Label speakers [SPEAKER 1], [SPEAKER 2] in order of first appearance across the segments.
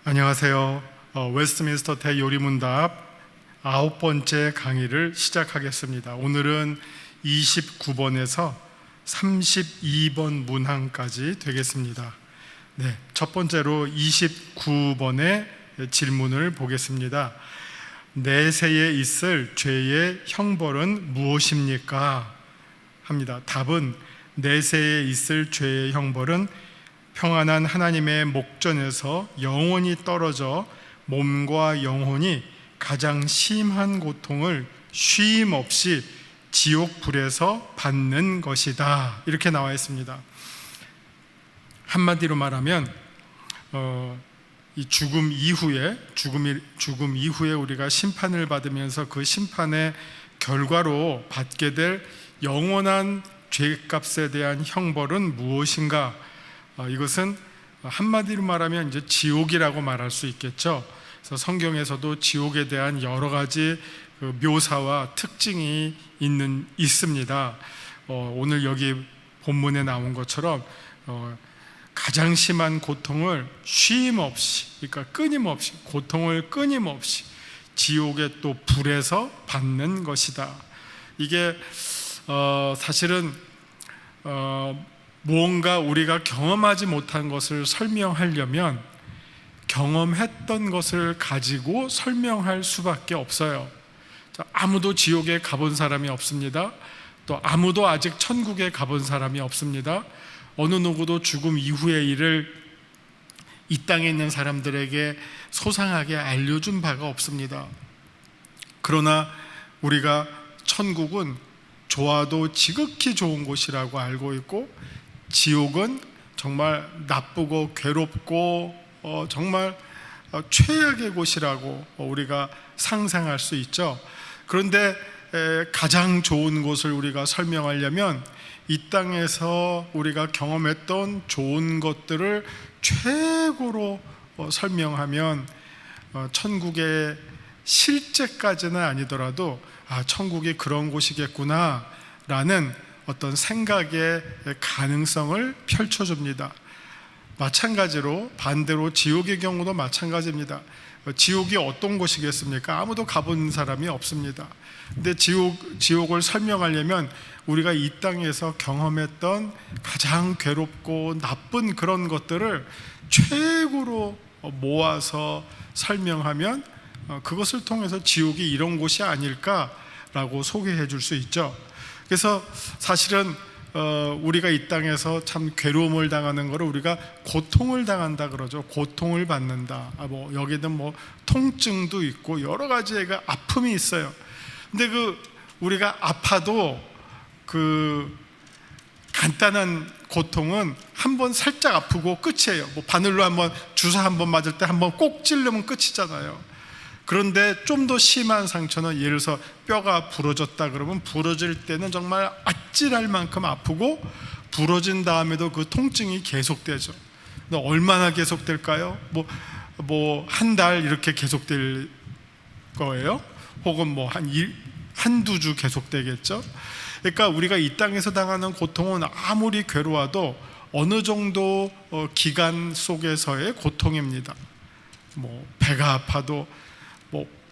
[SPEAKER 1] 안녕하세요. 웨스트민스터 대요리문답 9번째 강의를 시작하겠습니다. 오늘은 29번에서 32번 문항까지 되겠습니다. 첫 번째로 29번의 질문을 보겠습니다. 내세에 있을 죄의 형벌은 무엇입니까? 합니다. 답은 내세에 있을 죄의 형벌은 평안한 하나님의 목전에서 영원히 떨어져 몸과 영혼이 가장 심한 고통을 쉼 없이 지옥 불에서 받는 것이다. 이렇게 나와 있습니다. 한마디로 말하면 이 죽음 이후에 우리가 심판을 받으면서 그 심판의 결과로 받게 될 영원한 죄값에 대한 형벌은 무엇인가? 이것은 한마디로 말하면 이제 지옥이라고 말할 수 있겠죠. 그래서 성경에서도 지옥에 대한 여러 가지 묘사와 특징이 있습니다. 오늘 여기 본문에 나온 것처럼 가장 심한 고통을 쉼 없이, 그러니까 끊임없이, 고통을 끊임없이 지옥의 또 불에서 받는 것이다. 이게 사실은 무언가 우리가 경험하지 못한 것을 설명하려면 경험했던 것을 가지고 설명할 수밖에 없어요. 아무도 지옥에 가본 사람이 없습니다. 또 아무도 아직 천국에 가본 사람이 없습니다. 어느 누구도 죽음 이후의 일을 이 땅에 있는 사람들에게 소상하게 알려준 바가 없습니다. 그러나 우리가 천국은 좋아도 지극히 좋은 곳이라고 알고 있고, 지옥은 정말 나쁘고 괴롭고 정말 최악의 곳이라고 우리가 상상할 수 있죠. 그런데 가장 좋은 곳을 우리가 설명하려면 이 땅에서 우리가 경험했던 좋은 것들을 최고로 설명하면 천국의 실제까지는 아니더라도 천국이 그런 곳이겠구나 라는 어떤 생각의 가능성을 펼쳐줍니다. 마찬가지로 반대로 지옥의 경우도 마찬가지입니다. 지옥이 어떤 곳이겠습니까? 아무도 가본 사람이 없습니다. 근데 지옥을 설명하려면 우리가 이 땅에서 경험했던 가장 괴롭고 나쁜 그런 것들을 최고로 모아서 설명하면 그것을 통해서 지옥이 이런 곳이 아닐까라고 소개해 줄 수 있죠. 그래서 사실은 우리가 이 땅에서 참 괴로움을 당하는 것을 우리가 고통을 당한다 그러죠. 고통을 받는다. 여기는 통증도 있고 여러 가지의 아픔이 있어요. 근데 우리가 아파도 간단한 고통은 한번 살짝 아프고 끝이에요. 바늘로 한번 주사 한번 맞을 때 한번 꼭 찌르면 끝이잖아요. 그런데 좀 더 심한 상처는 예를 들어서 뼈가 부러졌다 그러면 부러질 때는 정말 아찔할 만큼 아프고, 부러진 다음에도 그 통증이 계속되죠. 얼마나 계속될까요? 한 달 이렇게 계속될 거예요? 혹은 한두 주 계속되겠죠? 그러니까 우리가 이 땅에서 당하는 고통은 아무리 괴로워도 어느 정도 기간 속에서의 고통입니다. 배가 아파도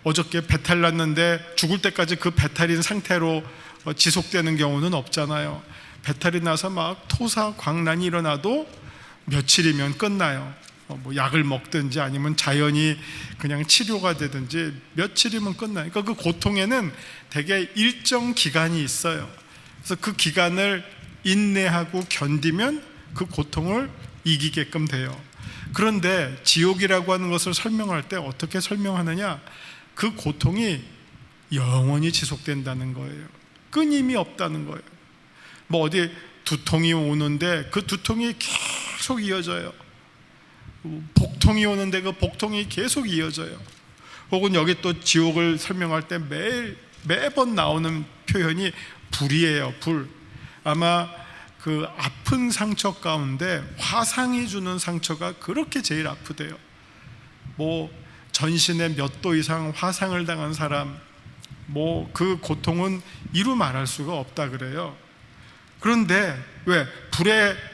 [SPEAKER 1] 어저께 배탈 났는데 죽을 때까지 그 배탈인 상태로 지속되는 경우는 없잖아요. 배탈이 나서 토사광난이 일어나도 며칠이면 끝나요. 약을 먹든지 아니면 자연히 그냥 치료가 되든지 며칠이면 끝나요. 그러니까 그 고통에는 대개 일정 기간이 있어요. 그래서 그 기간을 인내하고 견디면 그 고통을 이기게끔 돼요. 그런데 지옥이라고 하는 것을 설명할 때 어떻게 설명하느냐? 그 고통이 영원히 지속된다는 거예요. 끊임이 없다는 거예요. 어디 두통이 오는데 그 두통이 계속 이어져요. 복통이 오는데 그 복통이 계속 이어져요. 혹은 여기 또 지옥을 설명할 때 매번 나오는 표현이 불이에요. 불. 아마 그 아픈 상처 가운데 화상이 주는 상처가 그렇게 제일 아프대요. 전신에 몇 도 이상 화상을 당한 사람, 그 고통은 이루 말할 수가 없다 그래요. 그런데 왜?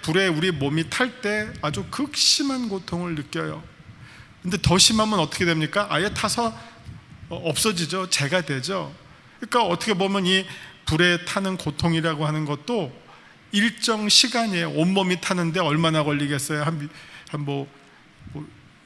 [SPEAKER 1] 불에 우리 몸이 탈 때 아주 극심한 고통을 느껴요. 근데 더 심하면 어떻게 됩니까? 아예 타서 없어지죠. 재가 되죠. 그러니까 어떻게 보면 이 불에 타는 고통이라고 하는 것도 일정 시간이에요. 온몸이 타는데 얼마나 걸리겠어요? 한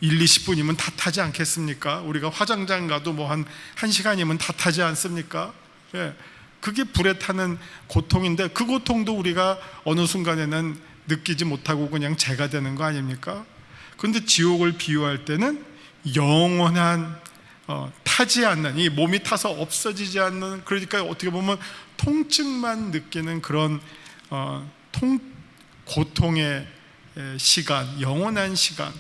[SPEAKER 1] 1, 20분이면 다 타지 않겠습니까? 우리가 화장장 가도 뭐 한 1시간이면 다 타지 않습니까? 예. 그게 불에 타는 고통인데 그 고통도 우리가 어느 순간에는 느끼지 못하고 그냥 재가 되는 거 아닙니까? 그런데 지옥을 비유할 때는 영원한 타지 않는, 이 몸이 타서 없어지지 않는, 그러니까 어떻게 보면 통증만 느끼는 그런 고통의 시간, 영원한 시간,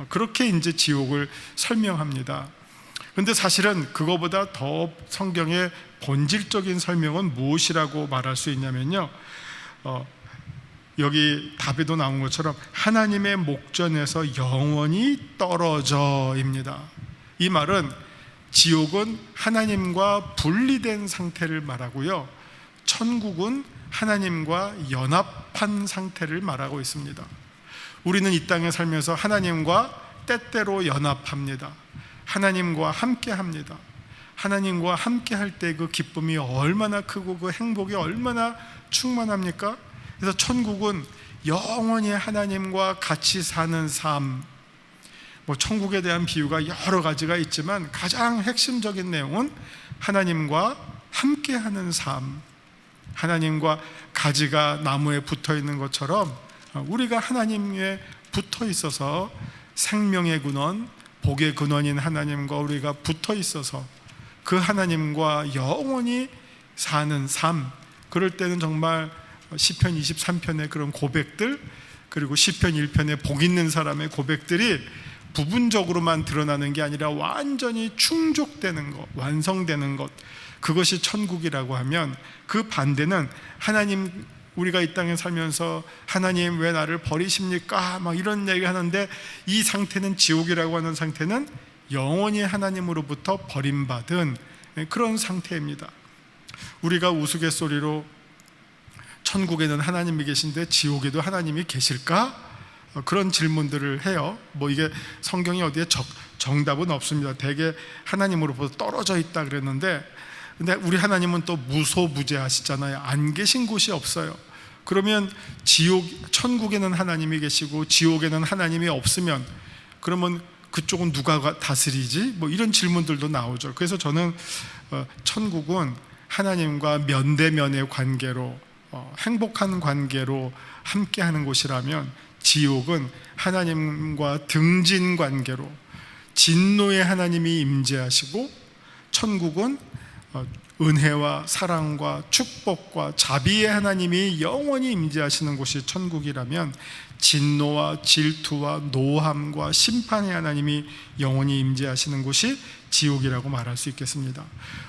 [SPEAKER 1] 그렇게 이제 지옥을 설명합니다. 그런데 사실은 그거보다 더 성경의 본질적인 설명은 무엇이라고 말할 수 있냐면요, 여기 답에도 나온 것처럼 하나님의 목전에서 영원히 떨어져입니다. 이 말은 지옥은 하나님과 분리된 상태를 말하고요, 천국은 하나님과 연합한 상태를 말하고 있습니다. 우리는 이 땅에 살면서 하나님과 때때로 연합합니다. 하나님과 함께 합니다. 하나님과 함께 할 때 그 기쁨이 얼마나 크고 그 행복이 얼마나 충만합니까? 그래서 천국은 영원히 하나님과 같이 사는 삶. 천국에 대한 비유가 여러 가지가 있지만 가장 핵심적인 내용은 하나님과 함께 하는 삶. 하나님과 가지가 나무에 붙어 있는 것처럼 우리가 하나님에 붙어 있어서 생명의 근원, 복의 근원인 하나님과 우리가 붙어 있어서 그 하나님과 영원히 사는 삶. 그럴 때는 정말 시편 23편의 그런 고백들, 그리고 시편 1편의 복 있는 사람의 고백들이 부분적으로만 드러나는 게 아니라 완전히 충족되는 것, 완성되는 것, 그것이 천국이라고 하면, 그 반대는 하나님, 우리가 이 땅에 살면서 하나님 왜 나를 버리십니까? 막 이런 얘기 하는데, 이 상태는, 지옥이라고 하는 상태는 영원히 하나님으로부터 버림받은 그런 상태입니다. 우리가 우스갯소리로 천국에는 하나님이 계신데 지옥에도 하나님이 계실까? 그런 질문들을 해요. 이게 성경이 어디에 정답은 없습니다. 대개 하나님으로부터 떨어져 있다 그랬는데, 근데 우리 하나님은 또 무소부재하시잖아요. 안 계신 곳이 없어요. 그러면 천국에는 하나님이 계시고 지옥에는 하나님이 없으면 그러면 그쪽은 누가 다스리지? 이런 질문들도 나오죠. 그래서 저는 천국은 하나님과 면대면의 관계로, 행복한 관계로 함께하는 곳이라면, 지옥은 하나님과 등진 관계로 진노의 하나님이 임재하시고, 천국은 은혜와 사랑과 축복과 자비의 하나님이 영원히 임재하시는 곳이 천국이라면, 진노와 질투와 노함과 심판의 하나님이 영원히 임재하시는 곳이 지옥이라고 말할 수 있겠습니다.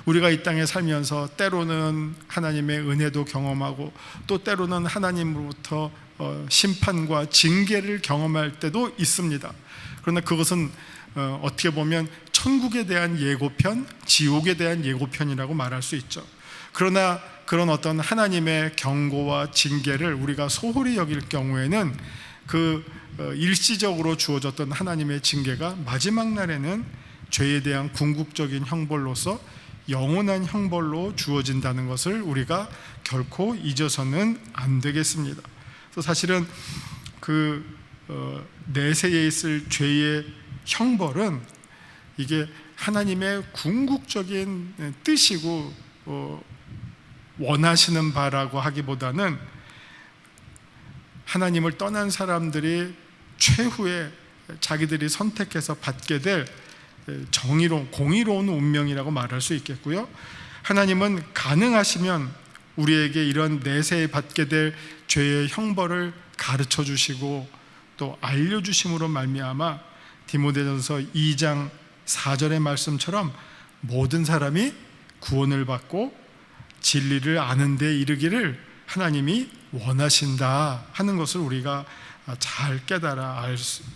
[SPEAKER 1] 우리가 이 땅에 살면서 때로는 하나님의 은혜도 경험하고 또 때로는 하나님으로부터 심판과 징계를 경험할 때도 있습니다. 그러나 그것은 어떻게 보면 천국에 대한 예고편, 지옥에 대한 예고편이라고 말할 수 있죠. 그러나 그런 어떤 하나님의 경고와 징계를 우리가 소홀히 여길 경우에는 그 일시적으로 주어졌던 하나님의 징계가 마지막 날에는 죄에 대한 궁극적인 형벌로서 영원한 형벌로 주어진다는 것을 우리가 결코 잊어서는 안 되겠습니다. 그래서 사실은 그 내세에 있을 죄의 형벌은 이게 하나님의 궁극적인 뜻이고 원하시는 바라고 하기보다는 하나님을 떠난 사람들이 최후에 자기들이 선택해서 받게 될 공의로운 운명이라고 말할 수 있겠고요. 하나님은 가능하시면 우리에게 이런 내세에 받게 될 죄의 형벌을 가르쳐 주시고 또 알려주심으로 말미암아 디모데전서 2장 4절의 말씀처럼 모든 사람이 구원을 받고 진리를 아는 데 이르기를 하나님이 원하신다 하는 것을 우리가 잘 깨달아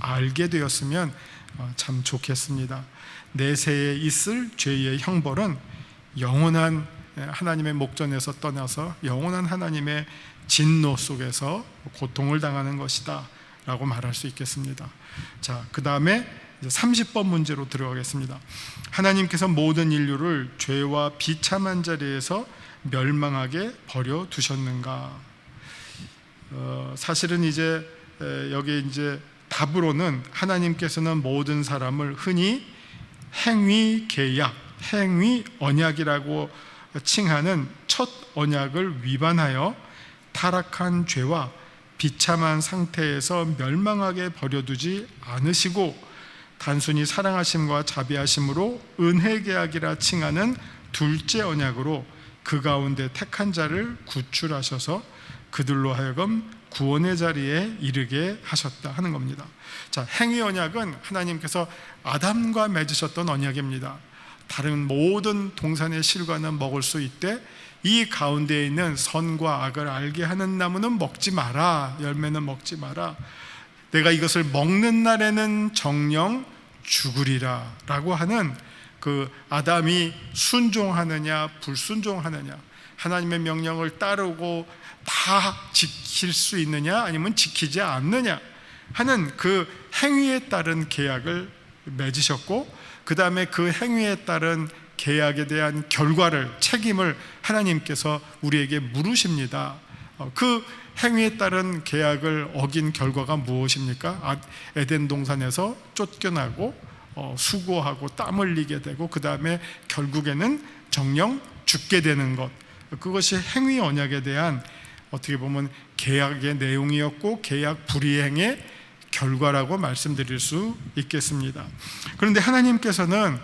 [SPEAKER 1] 알게 되었으면 참 좋겠습니다. 내세에 있을 죄의 형벌은 영원한 하나님의 목전에서 떠나서 영원한 하나님의 진노 속에서 고통을 당하는 것이다 라고 말할 수 있겠습니다. 자, 그 다음에 이제 30번 문제로 들어가겠습니다. 하나님께서 모든 인류를 죄와 비참한 자리에서 멸망하게 버려 두셨는가? 사실은 이제 여기 이제 답으로는 하나님께서는 모든 사람을 흔히 행위 계약, 행위 언약이라고 칭하는 첫 언약을 위반하여 타락한 죄와 비참한 상태에서 멸망하게 버려두지 않으시고 단순히 사랑하심과 자비하심으로 은혜 계약이라 칭하는 둘째 언약으로 그 가운데 택한 자를 구출하셔서 그들로 하여금 구원의 자리에 이르게 하셨다 하는 겁니다. 자, 행위 언약은 하나님께서 아담과 맺으셨던 언약입니다. 다른 모든 동산의 실과는 먹을 수 있되 이 가운데에 있는 선과 악을 알게 하는 나무는 먹지 마라, 열매는 먹지 마라, 내가 이것을 먹는 날에는 정령 죽으리라 라고 하는 그 아담이 순종하느냐 불순종하느냐, 하나님의 명령을 따르고 다 지킬 수 있느냐 아니면 지키지 않느냐 하는 그 행위에 따른 계약을 맺으셨고, 그 다음에 그 행위에 따른 계약에 대한 결과를, 책임을 하나님께서 우리에게 물으십니다. 그 행위에 따른 계약을 어긴 결과가 무엇입니까? 에덴 동산에서 쫓겨나고 수고하고 땀 흘리게 되고 그 다음에 결국에는 정령 죽게 되는 것, 그것이 행위 언약에 대한 어떻게 보면 계약의 내용이었고 계약 불이행의 결과라고 말씀드릴 수 있겠습니다. 그런데 하나님께서는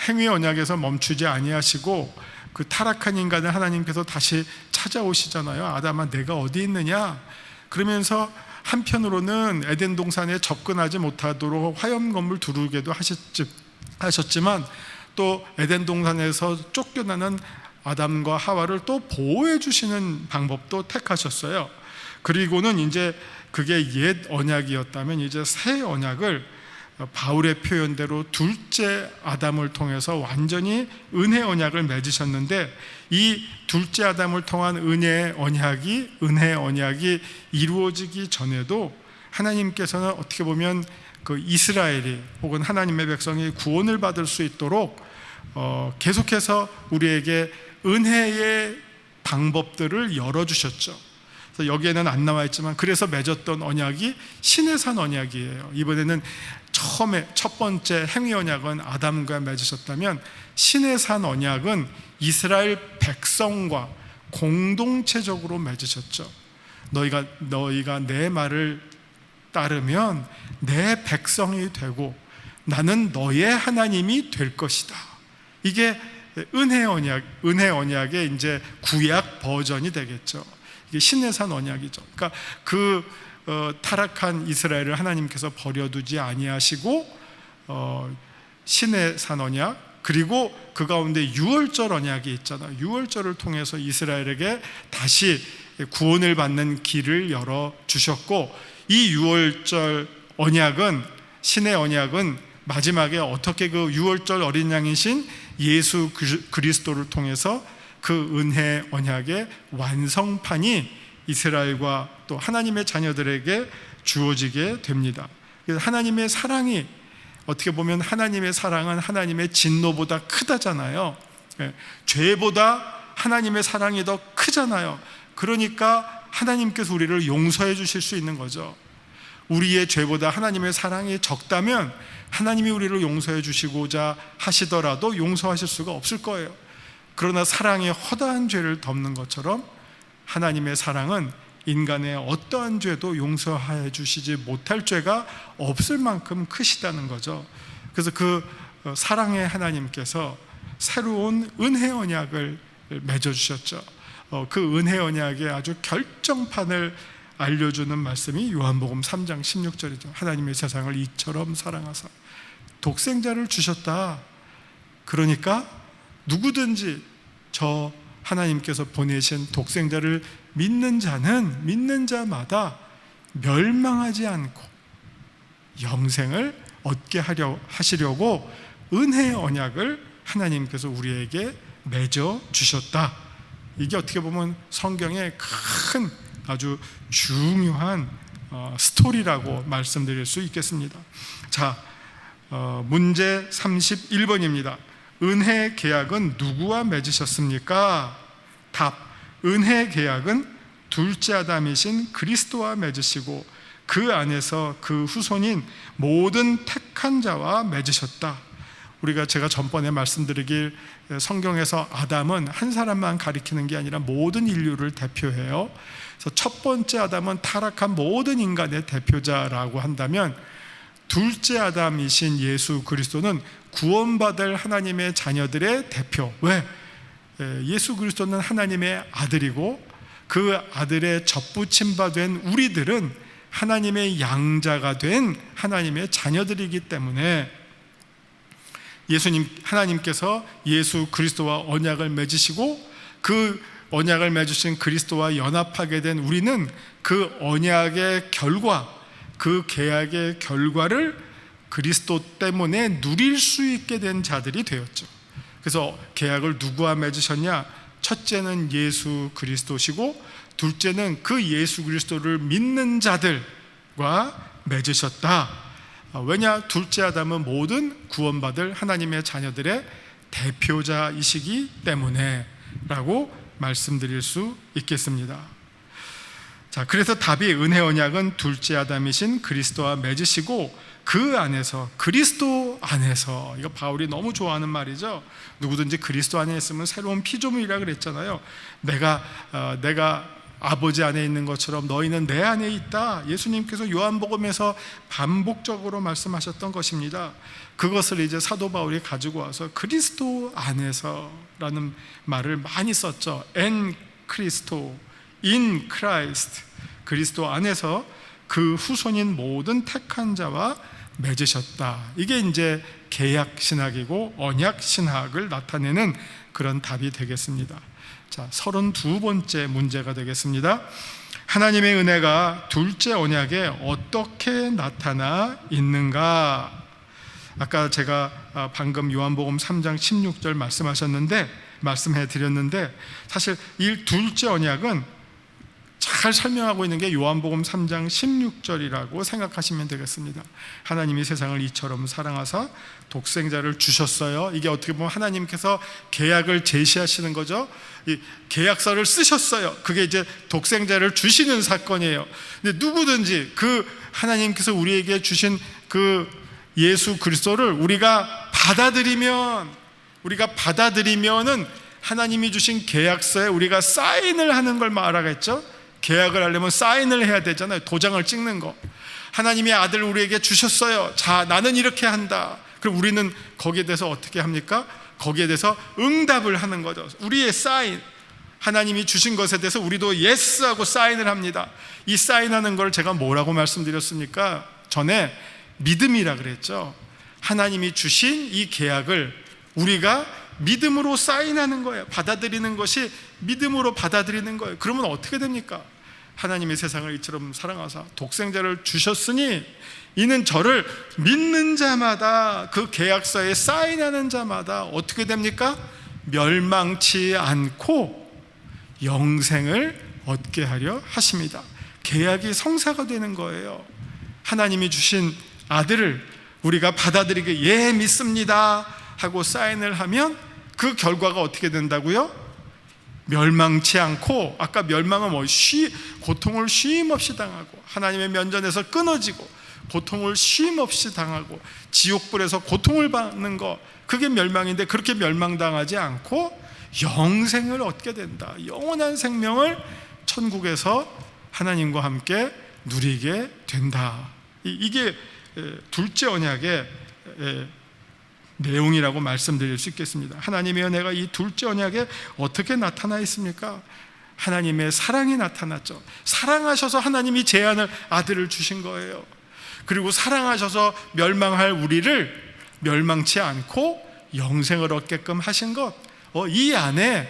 [SPEAKER 1] 행위 언약에서 멈추지 아니하시고 그 타락한 인간을 하나님께서 다시 찾아오시잖아요. 아담아, 내가 어디 있느냐? 그러면서 한편으로는 에덴 동산에 접근하지 못하도록 화염검을 두르게도 하셨지만 또 에덴 동산에서 쫓겨나는 아담과 하와를 또 보호해 주시는 방법도 택하셨어요. 그리고는 이제 그게 옛 언약이었다면 이제 새 언약을 바울의 표현대로 둘째 아담을 통해서 완전히 은혜 언약을 맺으셨는데, 이 둘째 아담을 통한 은혜 언약이 이루어지기 전에도 하나님께서는 어떻게 보면 그 이스라엘이 혹은 하나님의 백성이 구원을 받을 수 있도록 계속해서 우리에게 은혜의 방법들을 열어주셨죠. 그래서 여기에는 안 나와 있지만 그래서 맺었던 언약이 시내산 언약이에요. 이번에는 처음에 첫 번째 행위 언약은 아담과 맺으셨다면 시내산 언약은 이스라엘 백성과 공동체적으로 맺으셨죠. 너희가 내 말을 따르면 내 백성이 되고 나는 너의 하나님이 될 것이다. 이게 은혜 언약의 이제 구약 버전이 되겠죠. 이게 시내산 언약이죠. 그러니까 그 타락한 이스라엘을 하나님께서 버려두지 아니하시고 시내산 언약, 그리고 그 가운데 유월절 언약이 있잖아요. 유월절을 통해서 이스라엘에게 다시 구원을 받는 길을 열어주셨고, 이 유월절 언약은, 신의 언약은 마지막에 어떻게 그 유월절 어린 양이신 예수 그리스도를 통해서 그 은혜 언약의 완성판이 이스라엘과 또 하나님의 자녀들에게 주어지게 됩니다. 그래서 하나님의 사랑이, 어떻게 보면 하나님의 사랑은 하나님의 진노보다 크다잖아요. 죄보다 하나님의 사랑이 더 크잖아요. 그러니까 하나님께서 우리를 용서해 주실 수 있는 거죠. 우리의 죄보다 하나님의 사랑이 적다면 하나님이 우리를 용서해 주시고자 하시더라도 용서하실 수가 없을 거예요. 그러나 사랑이 허다한 죄를 덮는 것처럼 하나님의 사랑은 인간의 어떠한 죄도 용서해 주시지 못할 죄가 없을 만큼 크시다는 거죠. 그래서 그 사랑의 하나님께서 새로운 은혜 언약을 맺어주셨죠. 그 은혜 언약의 아주 결정판을 알려주는 말씀이 요한복음 3장 16절이죠. 하나님의 세상을 이처럼 사랑하사 독생자를 주셨다. 그러니까 누구든지 저 하나님께서 보내신 독생자를 믿는 자마다 멸망하지 않고 영생을 얻게 하시려고 은혜의 언약을 하나님께서 우리에게 맺어 주셨다. 이게 어떻게 보면 성경의 큰 아주 중요한 스토리라고 말씀드릴 수 있겠습니다. 자, 문제 31번입니다. 은혜 계약은 누구와 맺으셨습니까? 답: 은혜 계약은 둘째 아담이신 그리스도와 맺으시고 그 안에서 그 후손인 모든 택한 자와 맺으셨다. 제가 전번에 말씀드리길, 성경에서 아담은 한 사람만 가리키는 게 아니라 모든 인류를 대표해요. 그래서 첫 번째 아담은 타락한 모든 인간의 대표자라고 한다면, 둘째 아담이신 예수 그리스도는 구원받을 하나님의 자녀들의 대표. 왜? 예수 그리스도는 하나님의 아들이고 그 아들의 젖붙임 바 된 우리들은 하나님의 양자가 된 하나님의 자녀들이기 때문에 하나님께서 예수 그리스도와 언약을 맺으시고 그 언약을 맺으신 그리스도와 연합하게 된 우리는 그 언약의 결과, 그 계약의 결과를 그리스도 때문에 누릴 수 있게 된 자들이 되었죠. 그래서 계약을 누구와 맺으셨냐? 첫째는 예수 그리스도시고 둘째는 그 예수 그리스도를 믿는 자들과 맺으셨다. 왜냐? 둘째 아담은 모든 구원받을 하나님의 자녀들의 대표자이시기 때문에 라고 말씀드릴 수 있겠습니다. 자, 그래서 답이 은혜 언약은 둘째 아담이신 그리스도와 맺으시고 그 안에서, 그리스도 안에서, 이거 바울이 너무 좋아하는 말이죠. 누구든지 그리스도 안에 있으면 새로운 피조물이라 그랬잖아요. 내가 아버지 안에 있는 것처럼 너희는 내 안에 있다. 예수님께서 요한복음에서 반복적으로 말씀하셨던 것입니다. 그것을 이제 사도 바울이 가지고 와서 그리스도 안에서라는 말을 많이 썼죠. en Christo, in Christ, 그리스도 안에서 그 후손인 모든 택한 자와 맺으셨다. 이게 이제 계약 신학이고 언약 신학을 나타내는 그런 답이 되겠습니다. 자, 32번째 문제가 되겠습니다. 하나님의 은혜가 둘째 언약에 어떻게 나타나 있는가? 아까 제가 방금 요한복음 3장 16절 말씀해 드렸는데, 사실 이 둘째 언약은 잘 설명하고 있는 게 요한복음 3장 16절이라고 생각하시면 되겠습니다. 하나님이 세상을 이처럼 사랑하사 독생자를 주셨어요. 이게 어떻게 보면 하나님께서 계약을 제시하시는 거죠. 이 계약서를 쓰셨어요. 그게 이제 독생자를 주시는 사건이에요. 근데 누구든지 그 하나님께서 우리에게 주신 그 예수 그리스도를 우리가 받아들이면은 하나님이 주신 계약서에 우리가 사인을 하는 걸 말하겠죠. 계약을 하려면 사인을 해야 되잖아요. 도장을 찍는 거. 하나님의 아들을 우리에게 주셨어요. 자, 나는 이렇게 한다. 그럼 우리는 거기에 대해서 어떻게 합니까? 거기에 대해서 응답을 하는 거죠. 우리의 사인, 하나님이 주신 것에 대해서 우리도 예스하고 사인을 합니다. 이 사인하는 걸 제가 뭐라고 말씀드렸습니까? 전에 믿음이라 그랬죠. 하나님이 주신 이 계약을 우리가 믿음으로 사인하는 거예요. 받아들이는 것이 믿음으로 받아들이는 거예요. 그러면 어떻게 됩니까? 하나님의 세상을 이처럼 사랑하사 독생자를 주셨으니 이는 저를 믿는 자마다, 그 계약서에 사인하는 자마다 어떻게 됩니까? 멸망치 않고 영생을 얻게 하려 하십니다. 계약이 성사가 되는 거예요. 하나님이 주신 아들을 우리가 받아들이게, 예, 믿습니다 하고 사인을 하면 그 결과가 어떻게 된다고요? 멸망치 않고, 아까 멸망은 고통을 쉼없이 당하고, 하나님의 면전에서 끊어지고 고통을 쉼없이 당하고 지옥불에서 고통을 받는 거, 그게 멸망인데 그렇게 멸망당하지 않고 영생을 얻게 된다. 영원한 생명을 천국에서 하나님과 함께 누리게 된다. 이게 둘째 언약의 내용이라고 말씀드릴 수 있겠습니다. 하나님의 은혜가 이 둘째 언약에 어떻게 나타나 있습니까? 하나님의 사랑이 나타났죠. 사랑하셔서 하나님이 아들을 주신 거예요. 그리고 사랑하셔서 멸망할 우리를 멸망치 않고 영생을 얻게끔 하신 것, 이 안에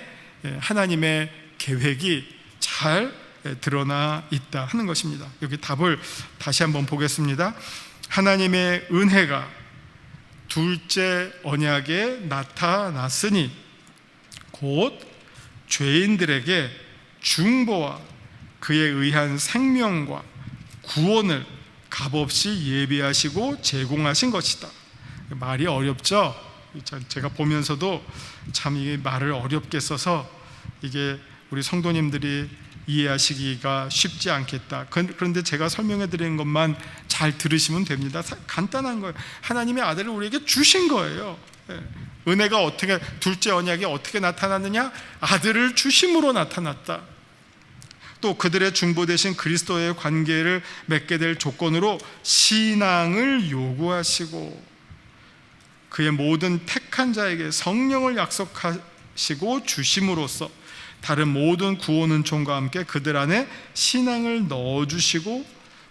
[SPEAKER 1] 하나님의 계획이 잘 드러나 있다 하는 것입니다. 여기 답을 다시 한번 보겠습니다. 하나님의 은혜가 둘째 언약에 나타났으니 곧 죄인들에게 중보와 그에 의한 생명과 구원을 값없이 예비하시고 제공하신 것이다. 말이 어렵죠. 제가 보면서도 참 이게 말을 어렵게 써서 이게 우리 성도님들이 이해하시기가 쉽지 않겠다. 그런데 제가 설명해 드리는 것만 잘 들으시면 됩니다. 간단한 거예요. 하나님의 아들을 우리에게 주신 거예요. 은혜가 어떻게, 둘째 언약이 어떻게 나타났느냐? 아들을 주심으로 나타났다. 또 그들의 중보 대신 그리스도의 관계를 맺게 될 조건으로 신앙을 요구하시고, 그의 모든 택한 자에게 성령을 약속하시고 주심으로써 다른 모든 구원 은총과 함께 그들 안에 신앙을 넣어주시고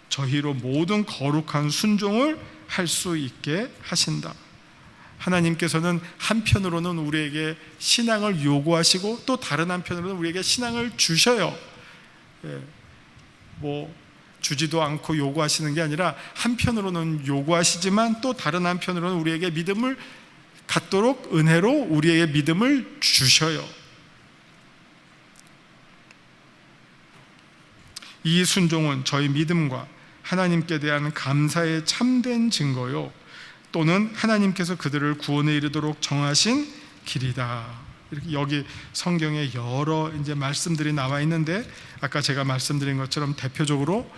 [SPEAKER 1] 저희로 모든 거룩한 순종을 할 수 있게 하신다. 하나님께서는 한편으로는 우리에게 신앙을 요구하시고 또 다른 한편으로는 우리에게 신앙을 주셔요. 주지도 않고 요구하시는 게 아니라 한편으로는 요구하시지만 또 다른 한편으로는 우리에게 믿음을 갖도록 은혜로 우리에게 믿음을 주셔요. 이 순종은 저희 믿음과 하나님께 대한 감사의 참된 증거요, 또는 하나님께서 그들을 구원에 이르도록 정하신 길이다. 이렇게 여기 성경에 여러 이제 말씀들이 나와 있는데, 아까 제가 말씀드린 것처럼 대표적으로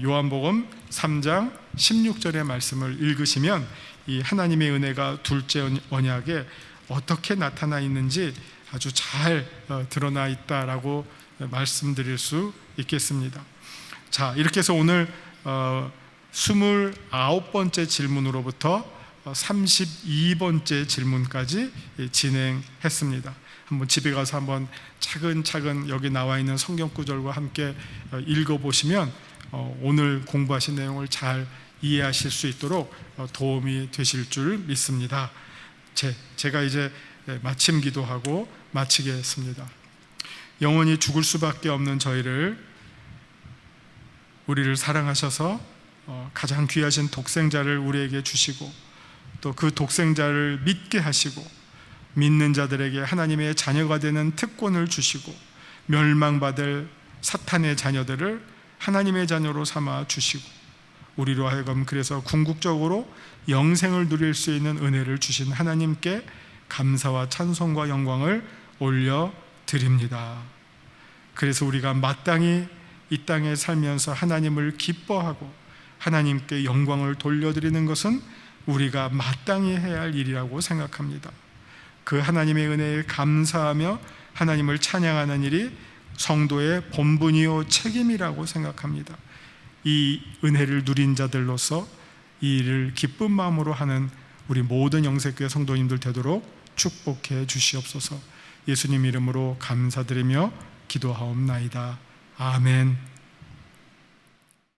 [SPEAKER 1] 요한복음 3장 16절의 말씀을 읽으시면 이 하나님의 은혜가 둘째 언약에 어떻게 나타나 있는지 아주 잘 드러나 있다라고 말씀드릴 수 있겠습니다. 자, 이렇게 해서 오늘 29번째 질문으로부터 32번째 질문까지 진행했습니다. 한번 집에 가서 한번 차근차근 여기 나와 있는 성경 구절과 함께 읽어보시면 오늘 공부하신 내용을 잘 이해하실 수 있도록 도움이 되실 줄 믿습니다. 제가 이제 마침 기도하고 마치겠습니다. 영원히 죽을 수밖에 없는 우리를 사랑하셔서 가장 귀하신 독생자를 우리에게 주시고, 또 그 독생자를 믿게 하시고 믿는 자들에게 하나님의 자녀가 되는 특권을 주시고 멸망받을 사탄의 자녀들을 하나님의 자녀로 삼아 주시고 우리로 하여금 그래서 궁극적으로 영생을 누릴 수 있는 은혜를 주신 하나님께 감사와 찬송과 영광을 올려드립니다. 그래서 우리가 마땅히 이 땅에 살면서 하나님을 기뻐하고 하나님께 영광을 돌려드리는 것은 우리가 마땅히 해야 할 일이라고 생각합니다. 그 하나님의 은혜에 감사하며 하나님을 찬양하는 일이 성도의 본분이요 책임이라고 생각합니다. 이 은혜를 누린 자들로서 이 일을 기쁜 마음으로 하는 우리 모든 영세교회 성도님들 되도록 축복해 주시옵소서. 예수님 이름으로 감사드리며 기도하옵나이다. 아멘.